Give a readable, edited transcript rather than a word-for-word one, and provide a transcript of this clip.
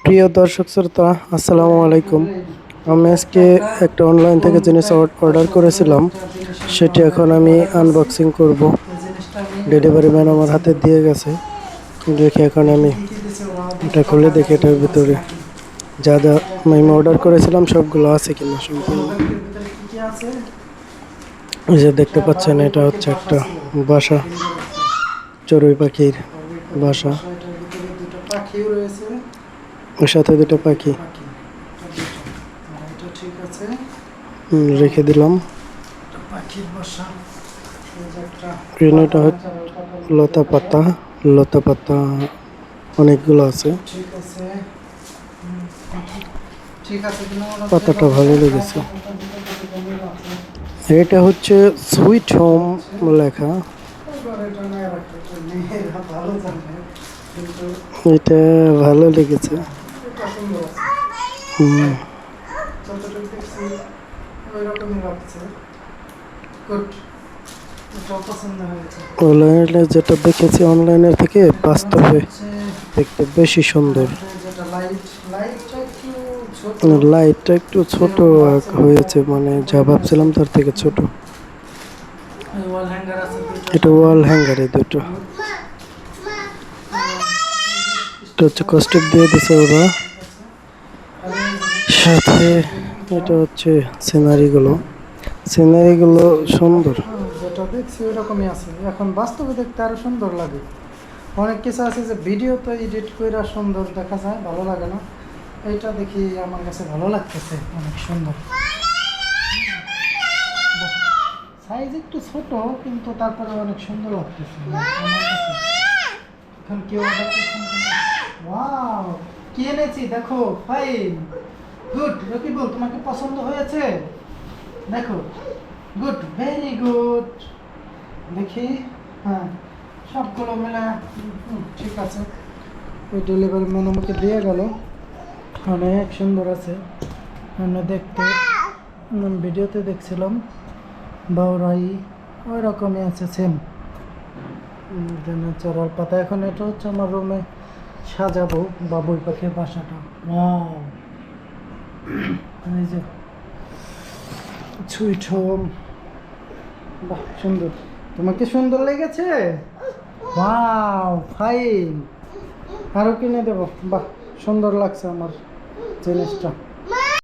প্রিয় দর্শক শ্রোতা, আসসালামু আলাইকুম। আমি আজকে একটা অনলাইন থেকে জিনিস অর্ডার করেছিলাম, সেটি এখন আমি আনবক্সিং করব। ডেলিভারি ম্যান আমার হাতে দিয়ে গেছে। দেখি এখন আমি এটা খুলে দেখি এটার ভিতরে যা যা আমি অর্ডার করেছিলাম সবগুলো আছে কিনা সম্পূর্ণ। এই যে দেখতে পাচ্ছেন, এটা হচ্ছে একটা বাসা, চড়ুই পাখির বাসা। ওর সাথে দুটো পাখি রেখে দিলাম। এটা হচ্ছে লতা পাতা, লতা পাতা অনেকগুলো আছে। পাতাটা ভালো লেগেছে। এটা হচ্ছে সুইট হোম লেখা। এটা ভালো লেগেছে। অনলাইনে যেটা দেখেছি অনলাইনের থেকে বাস্তবে দেখতে বেশি সুন্দর। লাইটটা একটু ছোট হয়েছে, মানে যা ভাবছিলাম তার থেকে ছোট। এটা ওয়াল হ্যাঙ্গারে দুটো। এটা হচ্ছে কস্টেপ দিয়ে দিছে ওরা। সাথে এটা হচ্ছে সিনারিগুলো সুন্দর। যেটা দেখছি ওইরকমই আছে, এখন বাস্তবে দেখতে আরো সুন্দর লাগে। অনেক কিছু আছে যে ভিডিও তো এডিট করে সুন্দর দেখা যায়, ভালো লাগে না। এইটা দেখি আমার কাছে ভালো লাগতেছে, অনেক সুন্দর। সাইজ একটু ছোট, কিন্তু তারপরে অনেক সুন্দর লাগতেছে আমার কাছে। এখন কেউ অর্ডার করছেন কিনা? ওয়াও, কি এনেছি দেখো, ফাইন, গুড। রকিবুল, তোমাকে পছন্দ হয়েছে? দেখো, গুড, ভেরি গুড। দেখি, হ্যাঁ, সবগুলো মিলে ঠিক আছে। ওই ডেলিভারি ম্যান আমাকে দিয়ে গেল, অনেক সুন্দর আছে। আমি দেখতে ভিডিওতে দেখছিলাম বাউরাই ওই রকমই আছে, সেম চড়ার পাতা। এখন এটা হচ্ছে আমার রুমে সাজাবো বাবুই পাখির বাসাটা। এই যে সুইট হোম, বাহ সুন্দর। তোমাকে সুন্দর লেগেছে? Wow, fine. আরো কিনে দেবো। বাহ, সুন্দর লাগছে আমার জিনিসটা।